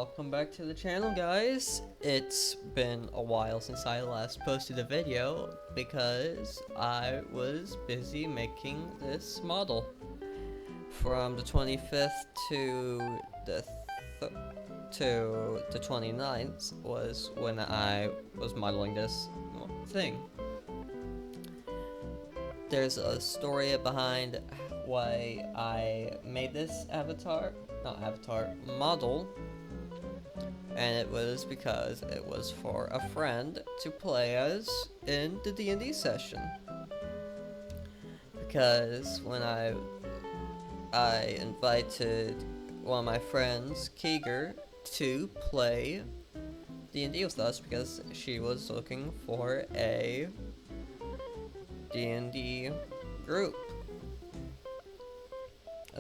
welcome back to the channel, guys. It's been a while since I last posted a video because I was busy making this model. From the 25th to the 29th was when I was modeling this thing. There's a story behind why I made this model, and it was because it was for a friend to play as in the D&D session. Because when I invited one of my friends, Keeger, to play D&D with us because she was looking for a D&D group.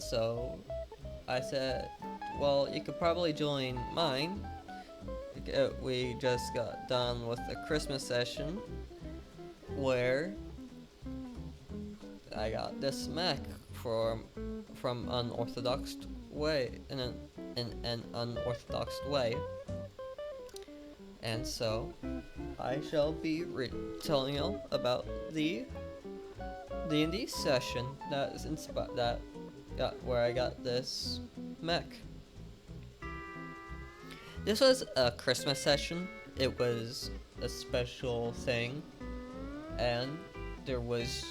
So I said, well, you could probably join mine. We just got done with the Christmas session where I got this mech from unorthodox way, in an unorthodox way. And so I shall be telling you about the D&D session that is where I got this mech. This was a Christmas session. It was a special thing, and there was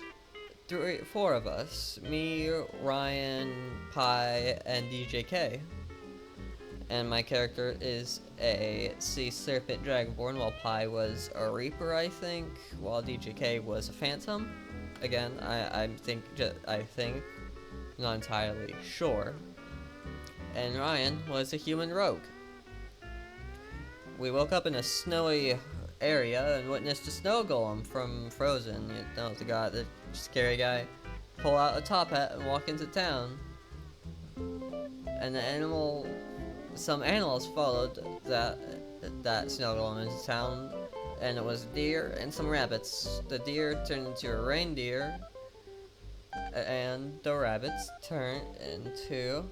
four of us: me, Ryan, Pi, and DJK. And my character is a Sea Serpent Dragonborn, while Pi was a Reaper, I think, while DJK was a Phantom. Again, I think, not entirely sure. And Ryan was a human rogue. We woke up in a snowy area and witnessed a snow golem from Frozen. You know, the scary guy, pull out a top hat and walk into town. And some animals followed that snow golem into town, and it was deer and some rabbits. The deer turned into a reindeer, and the rabbits turned into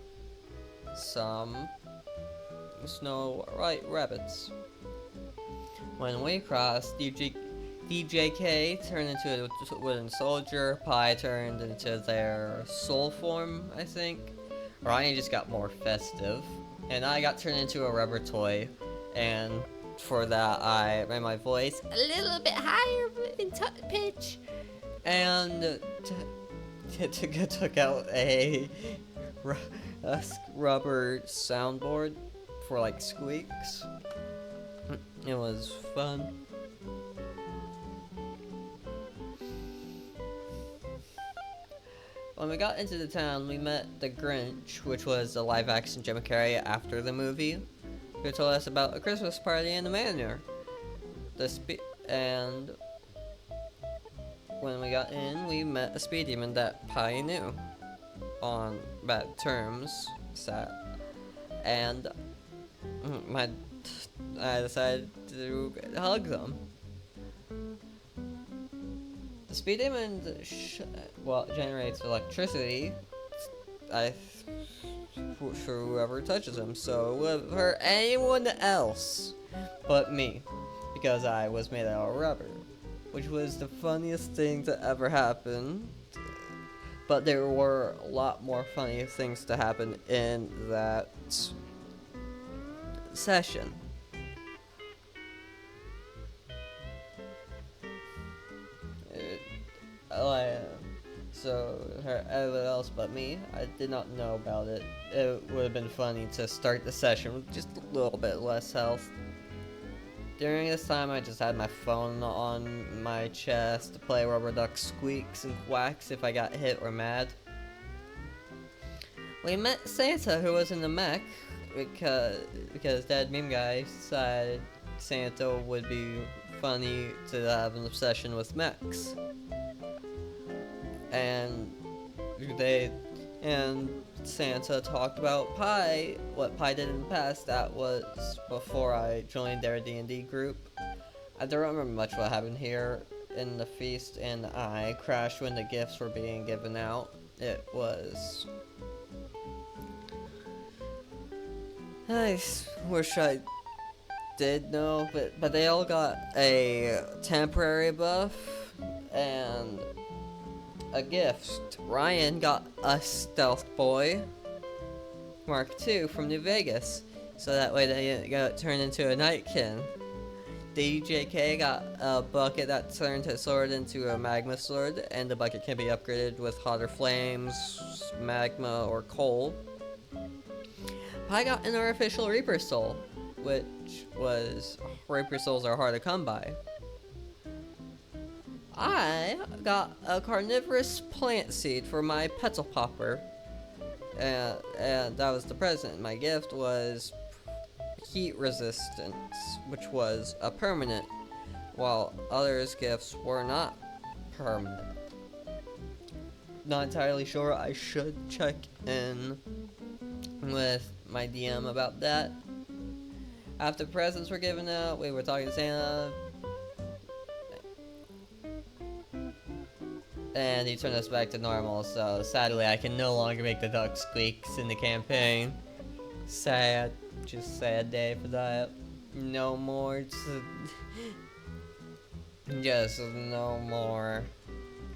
some Snow White rabbits. When we crossed, DJK turned into a wooden soldier, Pi turned into their soul form, I think. Ryan just got more festive, and I got turned into a rubber toy, and for that I made my voice a little bit higher in pitch, and took out a rubber soundboard for like squeaks. It was fun. When we got into the town, we met the Grinch, which was a live-action Jim Carrey after the movie, who told us about a Christmas party in the manor. And when we got in, we met a speed demon that Pi knew on bad terms, and I decided to hug them. The speed demon generates electricity for whoever touches him, so it would hurt anyone else but me, because I was made out of rubber, which was the funniest thing to ever happen. But there were a lot more funny things to happen in that session. So everyone else but me, I did not know about it. It would have been funny to start the session with just a little bit less health. During this time, I just had my phone on my chest to play Rubber Duck squeaks and quacks if I got hit or mad. We met Santa, who was in the mech, because Dad Meme Guy decided Santa would be funny to have an obsession with mechs. And Santa talked about Pi, what Pi did in the past. That was before I joined their D&D group. I don't remember much what happened here in the feast, and I crashed when the gifts were being given out. It was wish I did know, but they all got a temporary buff and a gift. Ryan got a Stealth Boy Mark II from New Vegas, so that way they got turned into a Nightkin. DJK got a bucket that turned his sword into a magma sword, and the bucket can be upgraded with hotter flames, magma, or coal. I got an artificial Reaper Soul, which was Reaper Souls are hard to come by. I got a carnivorous plant seed for my petal popper, and that was the present. My gift was heat resistance, which was a permanent, while others' gifts were not permanent. Not entirely sure. I should check in with my DM about that. After presents were given out, we were talking to Santa, and he turned us back to normal, so sadly I can no longer make the duck squeaks in the campaign. Sad. Just sad day for that. No more. Just no more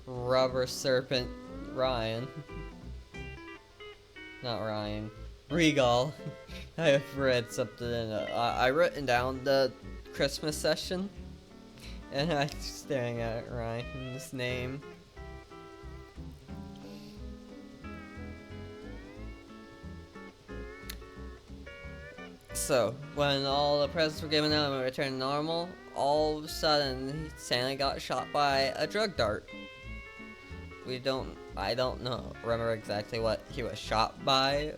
rubber serpent Ryan. Not Ryan. Regal. I've read something in I written down the Christmas session, and I'm staring at Ryan's name. So, when all the presents were given out and we returned to normal, all of a sudden, Santa got shot by a drug dart. I don't remember exactly what he was shot by,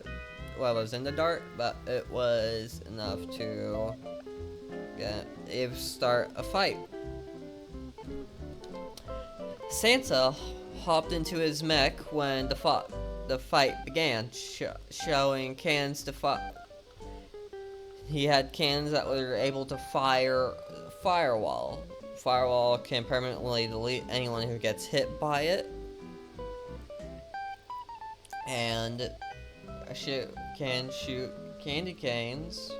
what was in the dart, but it was enough to start a fight. Santa hopped into his mech when the fight began, showing cannons to fight. He had cannons that were able to fire Firewall. Firewall can permanently delete anyone who gets hit by it. And can shoot candy canes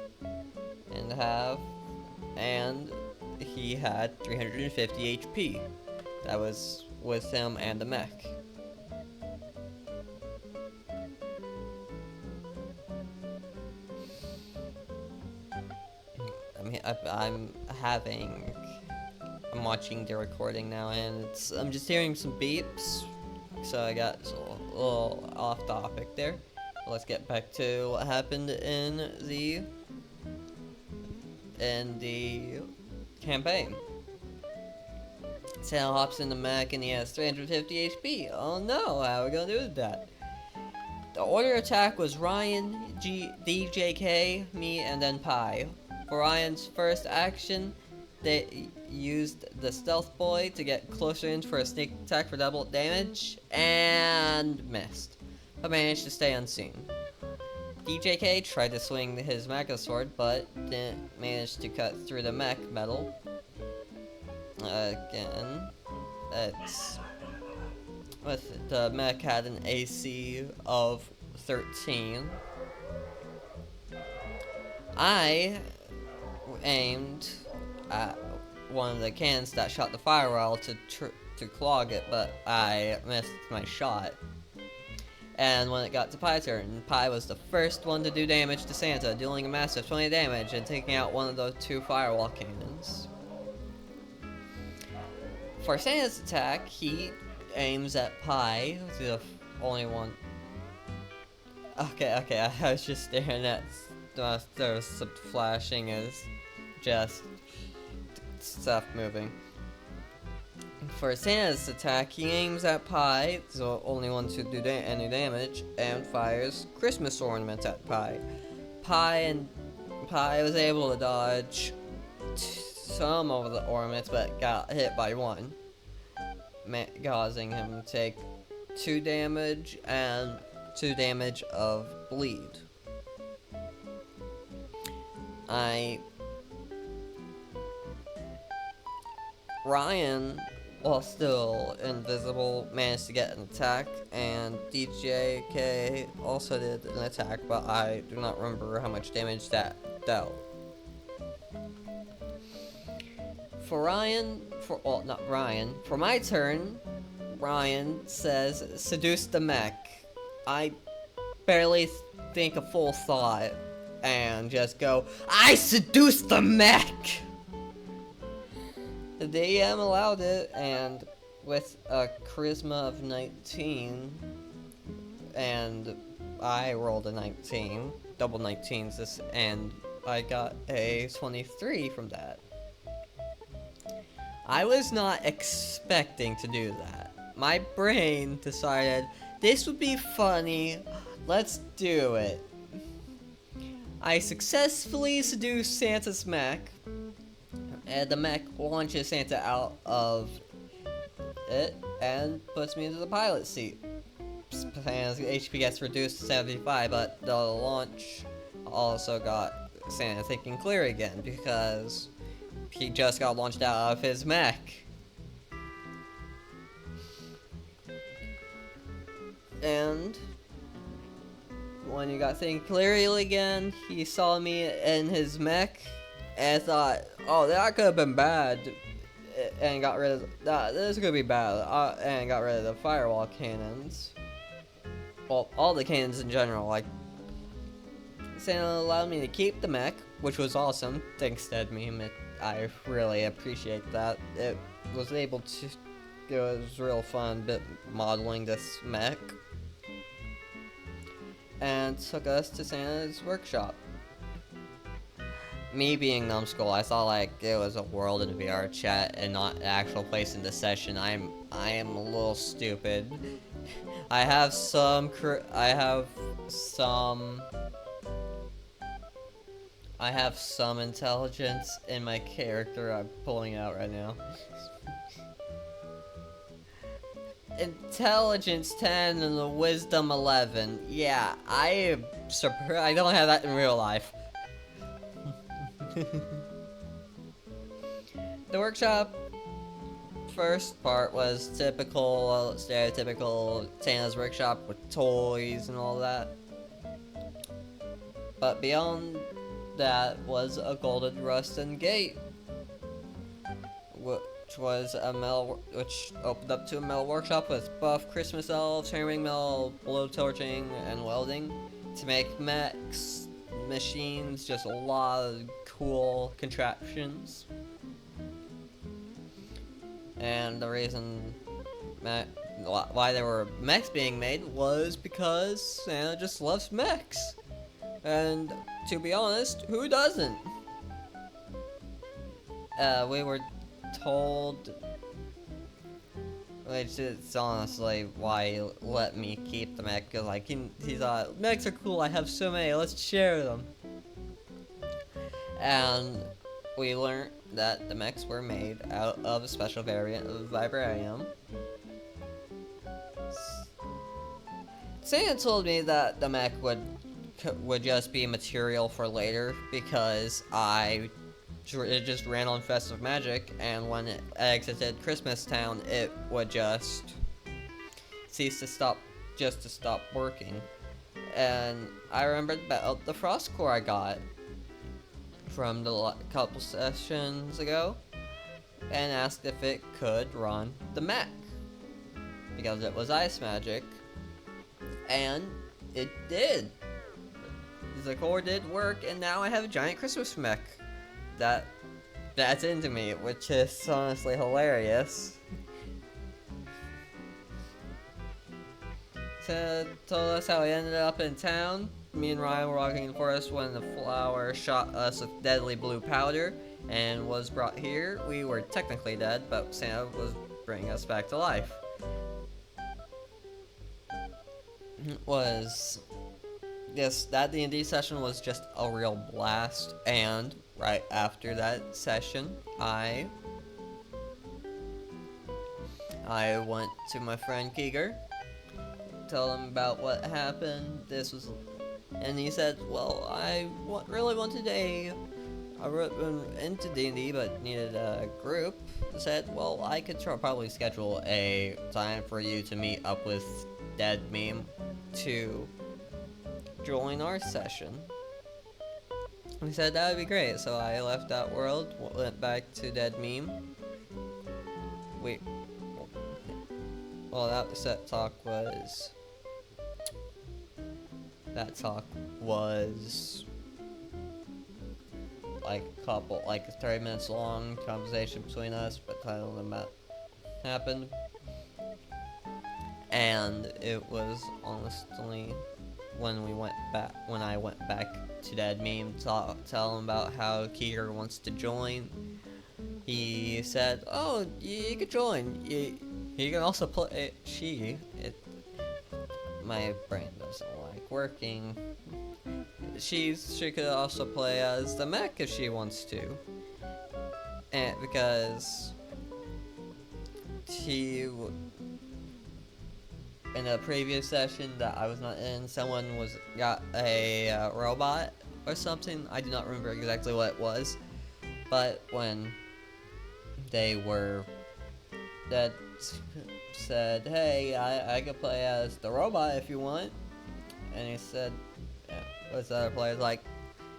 and he had 350 HP. That was with him and the mech. I'm watching the recording now, and I'm just hearing some beeps, so I got a little off topic there. Let's get back to what happened in the campaign. Santa hops in the mech and he has 350 HP. Oh no, how are we gonna do with that? The order attack was Ryan, DJK, me, and then Pi. For Ryan's first action, they used the Stealth Boy to get closer in for a sneak attack for double damage, and missed, but managed to stay unseen. DJK tried to swing his Magma Sword, but didn't manage to cut through the mech metal. Again, the mech had an AC of 13. I aimed at one of the cannons that shot the firewall to clog it, but I missed my shot. And when it got to Pi's turn, Pi was the first one to do damage to Santa, dealing a massive 20 damage and taking out one of those two firewall cannons. For Santa's attack, he aims at Pi, the only one. Okay, I was just staring at there was some flashing as just stuff moving. For Santa's attack, he aims at Pi, the only one to do any damage, and fires Christmas ornaments at Pi. Pi was able to dodge some of the ornaments, but got hit by one, causing him to take 2 damage and 2 damage of bleed. Ryan while still invisible, managed to get an attack, and DJK also did an attack, but I do not remember how much damage that dealt. For Ryan, well, not Ryan, for my turn, Ryan says, seduce the mech. I barely think a full thought, and just go, I seduce the mech! The DM allowed it, and with a charisma of 19, and I rolled a 19, double 19s, and I got a 23 from that. I was not expecting to do that. My brain decided, this would be funny, let's do it. I successfully seduced Santa's mech, and the mech launches Santa out of it and puts me into the pilot seat. Santa's HP gets reduced to 75, but the launch also got Santa thinking clear again because he just got launched out of his mech. And when he got thinking clearly again, he saw me in his mech and thought, oh, that could have been bad, and got rid of that. This could be bad, and got rid of the firewall cannons. Well, all the cannons in general. Like, Santa allowed me to keep the mech, which was awesome. Thanks to me, I really appreciate that. It was able to. It was real fun, bit modeling this mech, and took us to Santa's workshop. Me being numbskull, I thought like it was a world in VR chat and not an actual place in the session. I am a little stupid. I have some intelligence in my character. I'm pulling out right now. Intelligence 10 and the wisdom 11. Yeah, I am surprised. I don't have that in real life. The workshop first part was typical, stereotypical Santa's workshop with toys and all that. But beyond that was a golden rusted gate, which opened up to a metal workshop with buff Christmas elves, hammering metal, blow torching, and welding to make mechs, machines, just a lot of cool contraptions. And the reason why there were mechs being made was because Santa just loves mechs. And to be honest, who doesn't? We were told, which is honestly why he let me keep the mech, cause like he thought, mechs are cool, I have so many, let's share them. And we learned that the mechs were made out of a special variant of vibranium. Santa told me that the mech would just be material for later because it just ran on festive magic, and when it exited Christmas Town, it would just cease to stop working. And I remembered about the frost core I got from the couple sessions ago, and asked if it could run the mech because it was ice magic, and it did. The core did work, and now I have a giant Christmas mech that's into me, which is honestly hilarious. Santa told us how he ended up in town. Me and Ryan were walking in the forest when the flower shot us with deadly blue powder and was brought here. We were technically dead, but Santa was bringing us back to life. That D&D session was just a real blast, and right after that session, I went to my friend Keeger, told him about what happened. And he said, well, I really wanted I been into D&D but needed a group. Said, well, I could probably schedule a time for you to meet up with Dead Meme to join our session. He said that would be great, so I left that world, went back to Dead Meme. Wait, well, that talk was like a 30 minutes long conversation between us, but I don't know what happened. And it was honestly when I went back to Dead Meme to tell him about how Keeger wants to join. He said, "Oh, you could join. You can also play." My brain doesn't like working. She could also play as the mech if she wants to, and because in a previous session that I was not in, someone got a robot or something. I do not remember exactly what it was, but when they were that said, "Hey, I could play as the robot if you want," and he said, "Yeah." What's the other players like?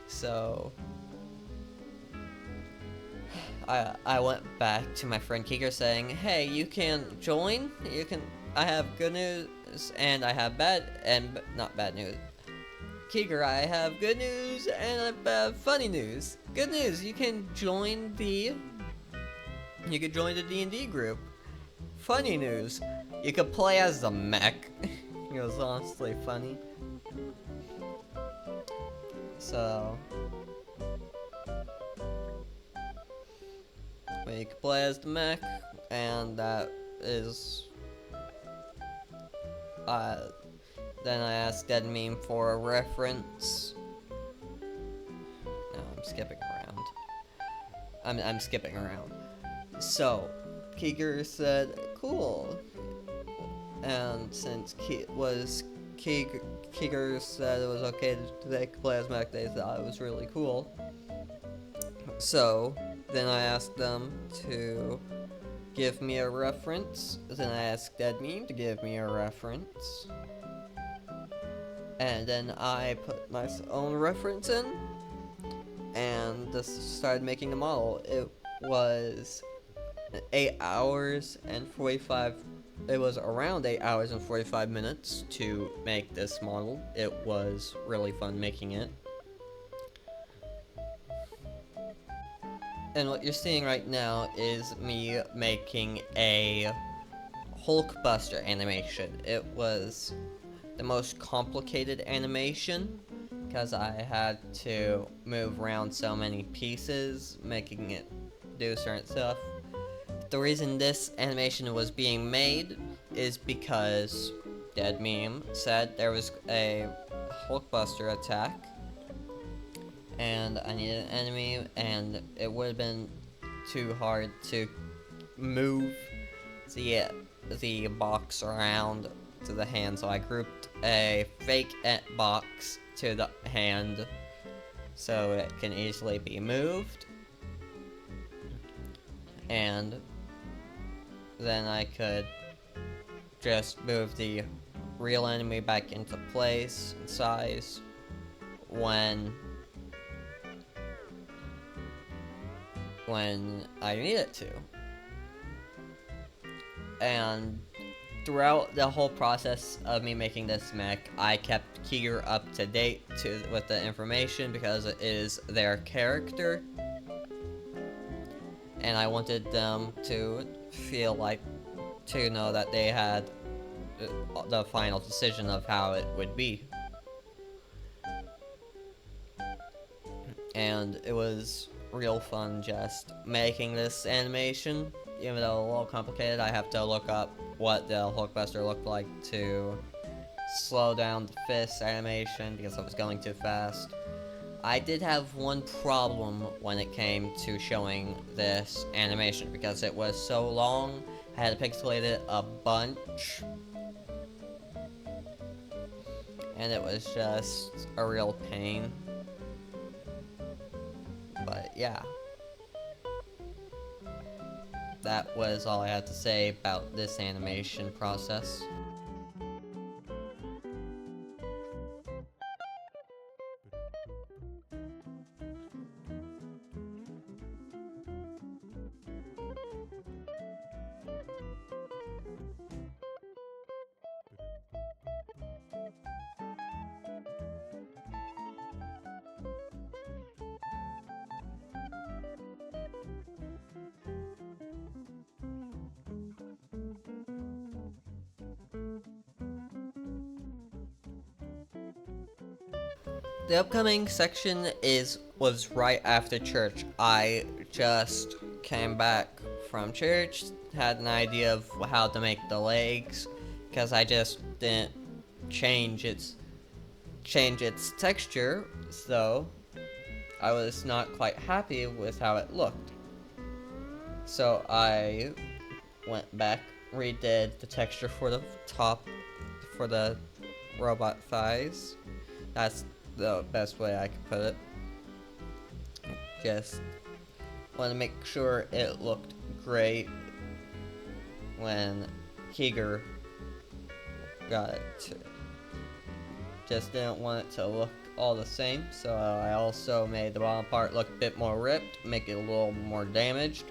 So I went back to my friend Keeger saying, "Hey, you can join. You can. I have good news and I have not bad news. Keeger, I have good news and funny news. Good news, you can join the D&D group. Funny news, you can play as the mech." It was honestly funny. So, you can play as the mech, and that is. Then I asked Dead Meme for a reference. No, I'm skipping around. I'm skipping around. So, Keeger said, "Cool." And since Keeger said it was okay to play as mech, they thought it was really cool. So, then I asked them to give me a reference. Then I asked Dead Meme to give me a reference. And then I put my own reference in and just started making the model. It was 8 hours and 45. It was around 8 hours and 45 minutes to make this model. It was really fun making it. And what you're seeing right now is me making a Hulkbuster animation. It was the most complicated animation because I had to move around so many pieces, making it do certain stuff. The reason this animation was being made is because Dead Meme said there was a Hulkbuster attack and I needed an enemy, and it would have been too hard to move the box around to the hand, so I grouped a fake box to the hand so it can easily be moved, and then I could just move the real enemy back into place and size when I need it to. And throughout the whole process of me making this mech, I kept Keeger up to date with the information because it is their character. And I wanted them to know that they had the final decision of how it would be. And it was real fun just making this animation. Even though a little complicated, I have to look up what the Hulkbuster looked like to slow down the fist animation because I was going too fast. I did have one problem when it came to showing this animation because it was so long. I had to pixelate it a bunch, and it was just a real pain. But yeah, that was all I had to say about this animation process. The upcoming section was right after church. I just came back from church, had an idea of how to make the legs, because I just didn't change its texture, so I was not quite happy with how it looked. So I went back, redid the texture for the top, for the robot thighs. That's the best way I could put it. Just want to make sure it looked great when Keeger got it. Just didn't want it to look all the same, so I also made the bottom part look a bit more ripped, make it a little more damaged,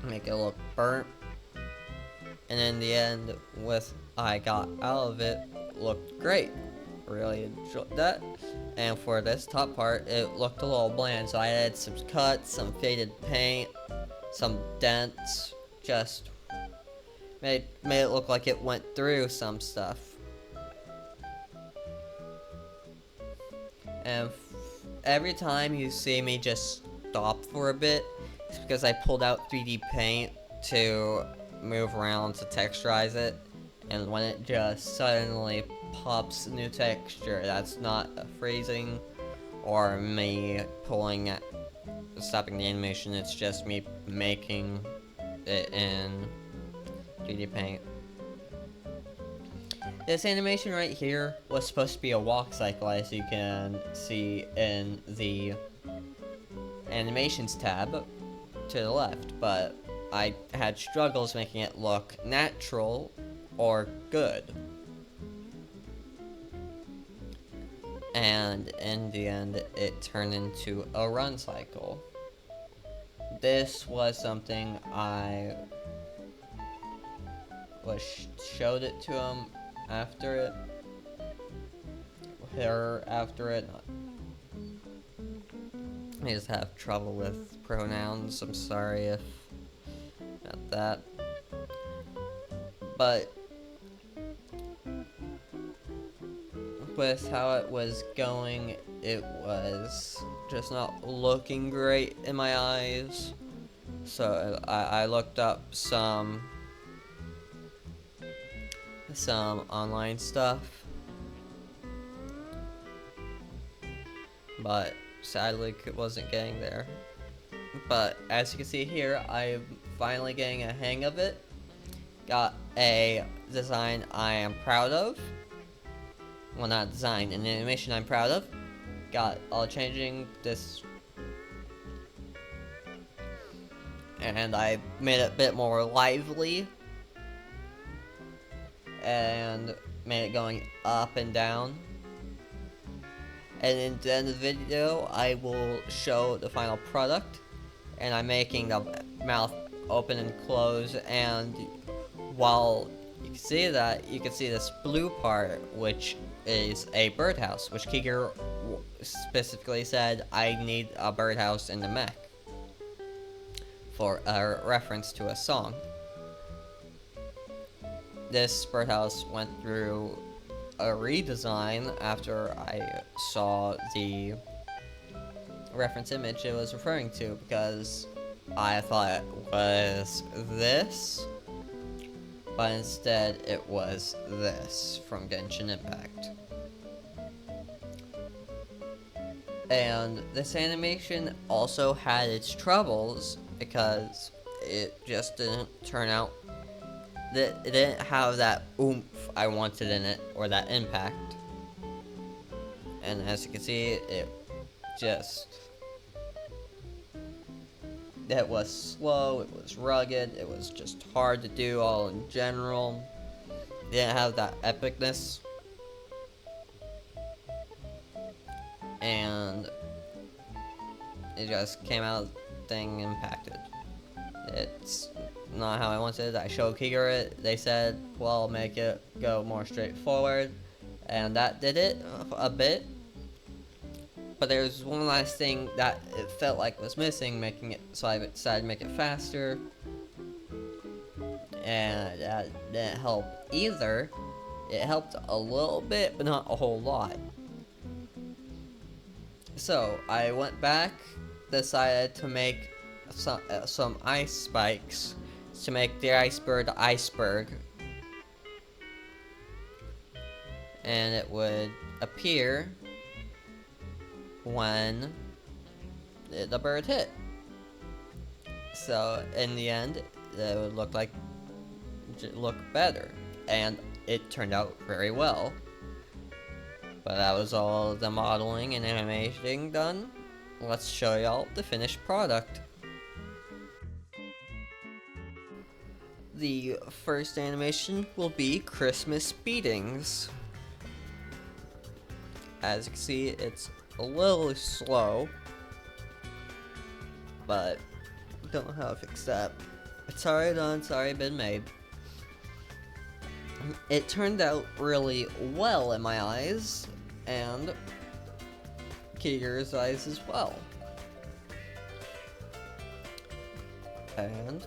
make it look burnt, and in the end, what I got out of it looked great. Really enjoyed that. And for this top part, it looked a little bland, so I added some cuts, some faded paint, some dents, just made it look like it went through some stuff. And every time you see me just stop for a bit, it's because I pulled out 3D paint to move around to texturize it, and when it just suddenly pops new texture, that's not a freezing or me stopping the animation, it's just me making it in 3D paint. This animation right here was supposed to be a walk cycle, as you can see in the animations tab to the left, but I had struggles making it look natural or good. And in the end, it turned into a run cycle. This was something I showed it to him after it. Her after it. I just have trouble with pronouns. I'm sorry about that. But with how it was going, it was just not looking great in my eyes. So I looked up some online stuff, but sadly it wasn't getting there. But as you can see here, I'm finally getting a hang of it. Got a design I am proud of. Well, not design, an animation I'm proud of. Got all changing this, and I made it a bit more lively, and made it going up and down. And in the end of the video, I will show the final product, and I'm making the mouth open and close, and while you can see that, you can see this blue part, which is a birdhouse, which Keeger specifically said, I need a birdhouse in the mech, for a reference to a song. This birdhouse went through a redesign after I saw the reference image it was referring to, because I thought it was this, but instead it was this from Genshin Impact. And this animation also had its troubles because it just didn't turn out, it didn't have that oomph I wanted in it, or that impact. And as you can see, it just It was slow, it was rugged, it was just hard to do all in general. It didn't have that epicness. And it just came out thing impacted. It's not how I wanted. I showed Kiger it. They said, well, make it go more straightforward. And that did it a bit. But there's one last thing that it felt like was missing, making it, so I decided to make it faster. And that didn't help either. It helped a little bit, but not a whole lot. So I went back, decided to make some ice spikes to make the iceberg iceberg. And it would appear when the bird hit. So in the end, it would look better, and it turned out very well. But that was all the modeling and animating done. Let's show y'all the finished product. The first animation will be Christmas beatings. As you can see, it's a little slow, but don't know how to fix that. It's already done, it's already been made. It turned out really well in my eyes, and Kiger's eyes as well. And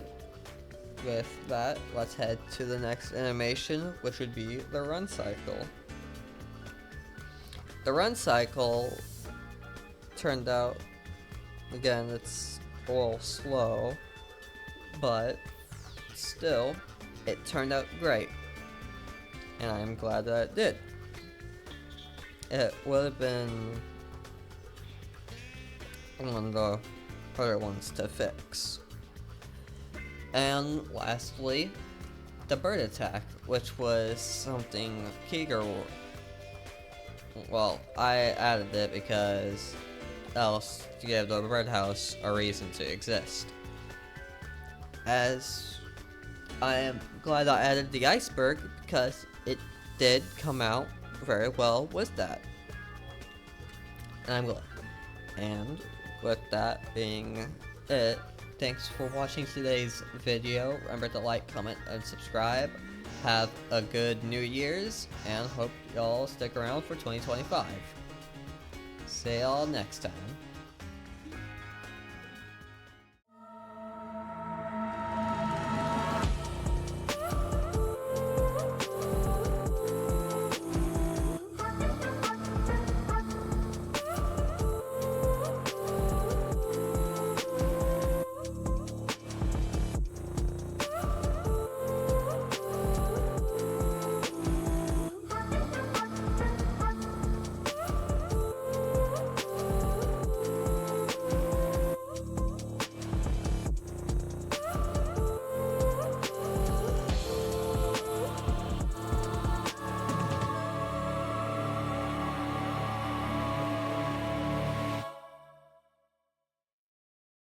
with that, let's head to the next animation, which would be the run cycle. The run cycle turned out, again, it's a little slow, but still, it turned out great. And I'm glad that it did. It would have been one of the harder ones to fix. And lastly, the bird attack, which was something Kiger, well, I added it because else to give the birdhouse a reason to exist. As I am glad I added the iceberg because it did come out very well with that. And I'm glad. And with that being it, thanks for watching today's video. Remember to like, comment, and subscribe. Have a good New Year's, and hope y'all stick around for 2025. See y'all next time.